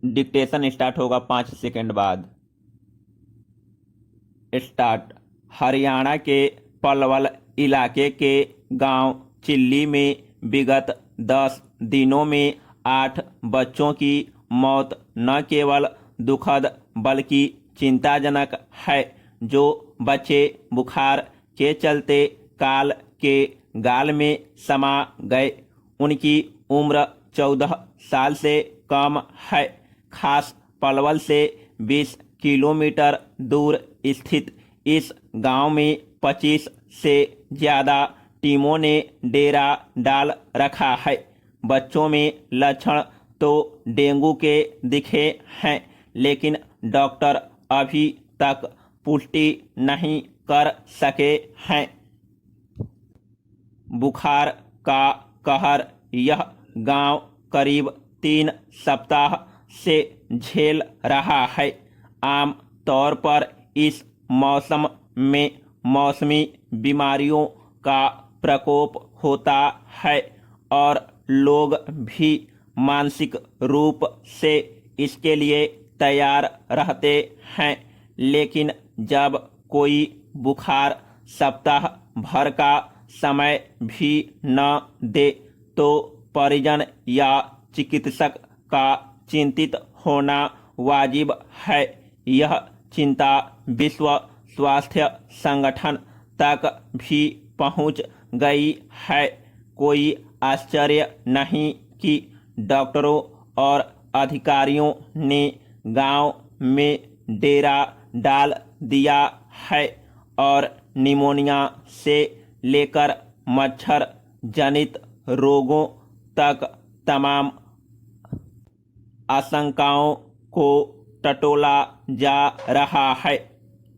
Dictation start होगा 5 second बाद। Start. Haryana के पलवल इलाके के गांव चिल्ली में विगत 10 दिनों में 8 बच्चों की मौत न केवल दुखद बल्कि चिंताजनक है। जो बच्चे बुखार के चलते काल के गाल में समा गए, उनकी उम्र 14 साल से कम है। खास पलवल से 20 किलोमीटर दूर स्थित इस गांव में 25 से ज़्यादा टीमों ने डेरा डाल रखा है। बच्चों में लक्षण तो डेंगू के दिखे हैं, लेकिन डॉक्टर अभी तक पुष्टि नहीं कर सके हैं। बुखार का कहर यह गांव करीब 3 सप्ताह से झेल रहा है। आम तौर पर इस मौसम में मौसमी बीमारियों का प्रकोप होता है और लोग भी मानसिक रूप से इसके लिए तैयार रहते हैं। लेकिन जब कोई बुखार सप्ताह भर का समय भी न दे तो परिजन या चिकित्सक का चिंतित होना वाजिब है। यह चिंता विश्व स्वास्थ्य संगठन तक भी पहुंच गई है। कोई आश्चर्य नहीं कि डॉक्टरों और अधिकारियों ने गांव में डेरा डाल दिया है और निमोनिया से लेकर मच्छर जनित रोगों तक तमाम आशंकाओं को टटोला जा रहा है।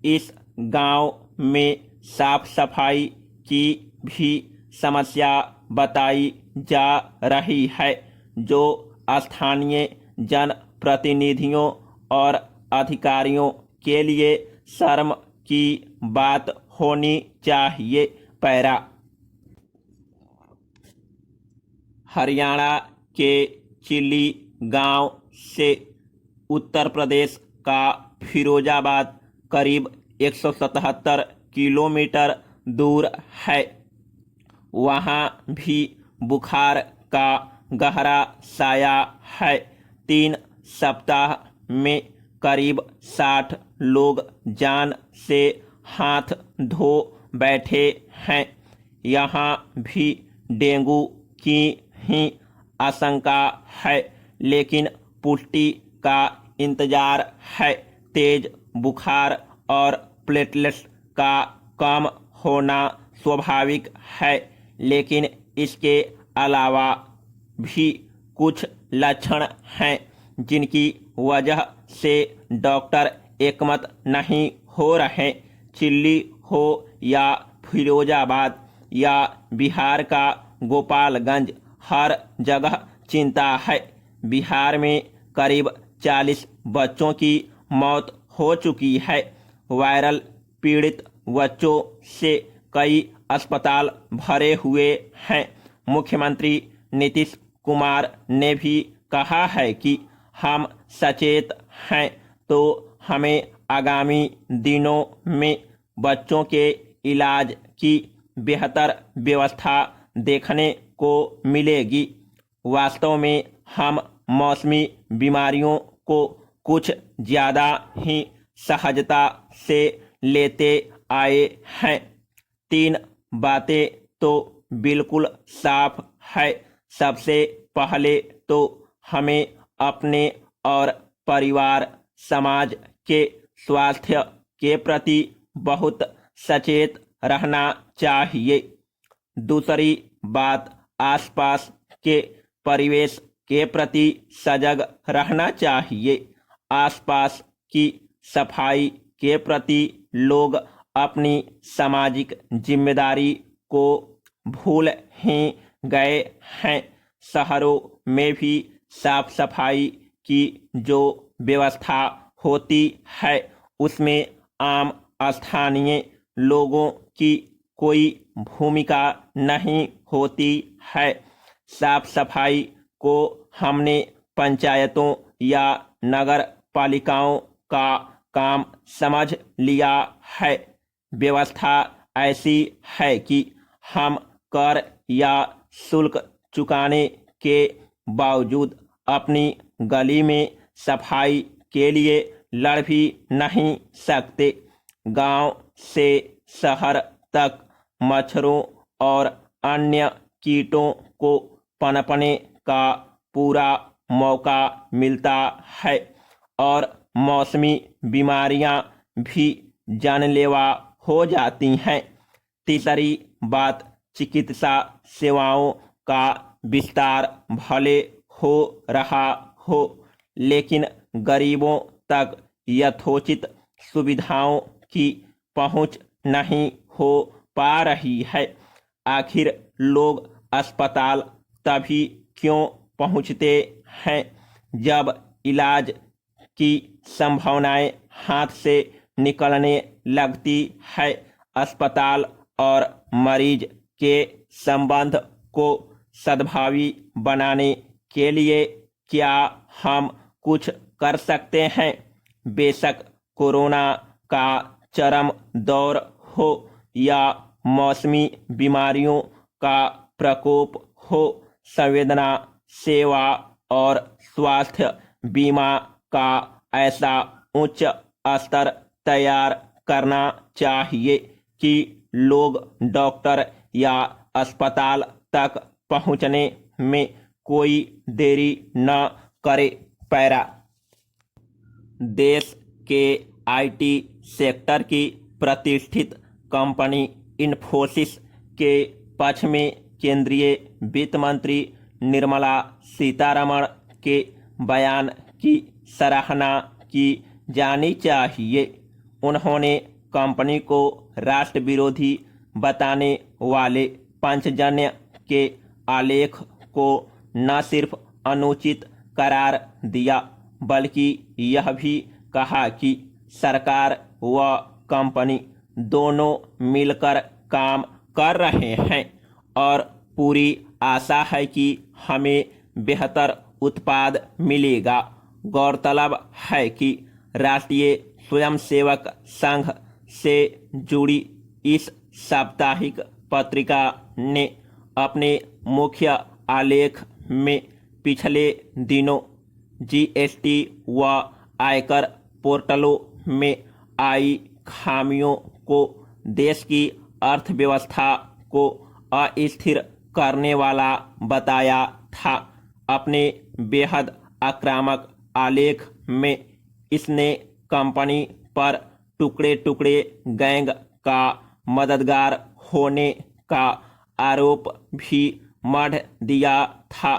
इस गांव में साफ सफाई की भी समस्या बताई जा रही है, जो स्थानीय जनप्रतिनिधियों और अधिकारियों के लिए शर्म की बात होनी चाहिए। पैरा। हरियाणा के चिल्ली गांव से उत्तर प्रदेश का फिरोजाबाद करीब 177 किलोमीटर दूर है। वहाँ भी बुखार का गहरा साया है। 3 सप्ताह में करीब 60 लोग जान से हाथ धो बैठे हैं। यहाँ भी डेंगू की ही आशंका है, लेकिन पुष्टि का इंतजार है। तेज बुखार और प्लेटलेट्स का कम होना स्वाभाविक है, लेकिन इसके अलावा भी कुछ लक्षण हैं जिनकी वजह से डॉक्टर एकमत नहीं हो रहे। चिल्ली हो या फिरोजाबाद या बिहार का गोपालगंज, हर जगह चिंता है। बिहार में करीब 40 बच्चों की मौत हो चुकी है। वायरल पीड़ित बच्चों से कई अस्पताल भरे हुए हैं। मुख्यमंत्री नीतीश कुमार ने भी कहा है कि हम सचेत हैं, तो हमें आगामी दिनों में बच्चों के इलाज की बेहतर व्यवस्था देखने को मिलेगी। वास्तव में हम मौसमी बीमारियों को कुछ ज़्यादा ही सहजता से लेते आए हैं। 3 बातें तो बिल्कुल साफ है। सबसे पहले तो हमें अपने और परिवार समाज के स्वास्थ्य के प्रति बहुत सचेत रहना चाहिए। दूसरी बात, आसपास के परिवेश के प्रति सजग रहना चाहिए। आसपास की सफाई के प्रति लोग अपनी सामाजिक जिम्मेदारी को भूल ही गए हैं। शहरों में भी साफ सफाई की जो व्यवस्था होती है, उसमें आम स्थानीय लोगों की कोई भूमिका नहीं होती है। साफ सफाई को हमने पंचायतों या नगर पालिकाओं का काम समझ लिया है। व्यवस्था ऐसी है कि हम कर या शुल्क चुकाने के बावजूद अपनी गली में सफाई के लिए लड़ भी नहीं सकते। गांव से शहर तक मच्छरों और अन्य कीटों को पनपने का पूरा मौका मिलता है और मौसमी बीमारियां भी जानलेवा हो जाती हैं। तीसरी बात, चिकित्सा सेवाओं का विस्तार भले हो रहा हो, लेकिन गरीबों तक यथोचित सुविधाओं की पहुंच नहीं हो पा रही है। आखिर लोग अस्पताल तभी क्यों पहुंचते हैं जब इलाज की संभावनाएं हाथ से निकलने लगती है। अस्पताल और मरीज के संबंध को सद्भावी बनाने के लिए क्या हम कुछ कर सकते हैं? बेशक कोरोना का चरम दौर हो या मौसमी बीमारियों का प्रकोप हो, संवेदना सेवा और स्वास्थ्य बीमा का ऐसा उच्च स्तर तैयार करना चाहिए कि लोग डॉक्टर या अस्पताल तक पहुंचने में कोई देरी न करे। पैरा, देश के आईटी सेक्टर की प्रतिष्ठित कंपनी इन्फोसिस के पक्ष में केंद्रीय वित्त मंत्री निर्मला सीतारमण के बयान की सराहना की जानी चाहिए। उन्होंने कंपनी को राष्ट्र विरोधी बताने वाले पांचजन्य के आलेख को न सिर्फ अनुचित करार दिया, बल्कि यह भी कहा कि सरकार व कंपनी दोनों मिलकर काम कर रहे हैं और पूरी आशा है कि हमें बेहतर उत्पाद मिलेगा। गौरतलब है कि राष्ट्रीय स्वयंसेवक संघ से जुड़ी इस साप्ताहिक पत्रिका ने अपने मुख्य आलेख में पिछले दिनों जीएसटी व आयकर पोर्टलों में आई खामियों को देश की अर्थव्यवस्था को अस्थिर करने वाला बताया था। अपने बेहद आक्रामक आलेख में इसने कंपनी पर टुकड़े टुकड़े गैंग का मददगार होने का आरोप भी मढ़ दिया था।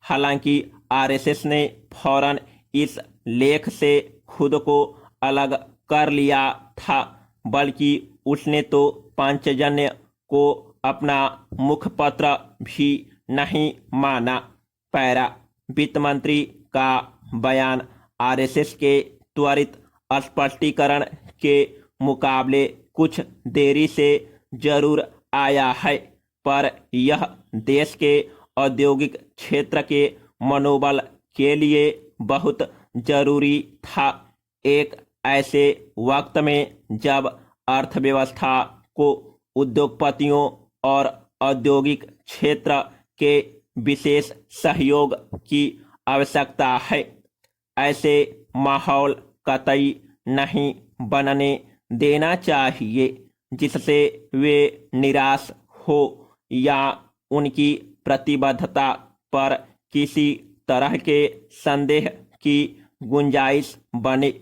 हालांकि आरएसएस ने फौरन इस लेख से खुद को अलग कर लिया था, बल्कि उसने तो पांचजन्य को अपना मुखपत्र भी नहीं माना। पैरा, वित्त मंत्री का बयान आरएसएस के त्वरित स्पष्टीकरण के मुकाबले कुछ देरी से जरूर आया है, पर यह देश के औद्योगिक क्षेत्र के मनोबल के लिए बहुत जरूरी था। एक ऐसे वक्त में जब अर्थव्यवस्था को उद्योगपतियों और औद्योगिक क्षेत्र के विशेष सहयोग की आवश्यकता है, ऐसे माहौल कतई नहीं बनने देना चाहिए जिससे वे निराश हो या उनकी प्रतिबद्धता पर किसी तरह के संदेह की गुंजाइश बने।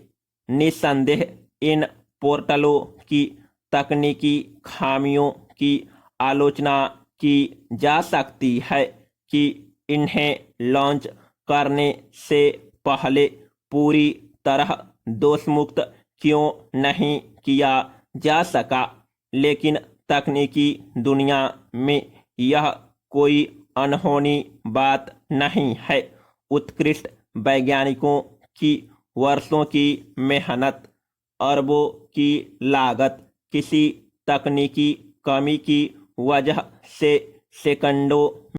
निस्संदेह इन पोर्टलों की तकनीकी खामियों की आलोचना की जा सकती है कि इन्हें लॉन्च करने से पहले पूरी तरह दोषमुक्त क्यों नहीं किया जा सका, लेकिन तकनीकी दुनिया में यह कोई अनहोनी बात नहीं है। उत्कृष्ट वैज्ञानिकों की वर्षों की मेहनत, अरबों की लागत किसी तकनीकी कमी की वजह से सेकंडों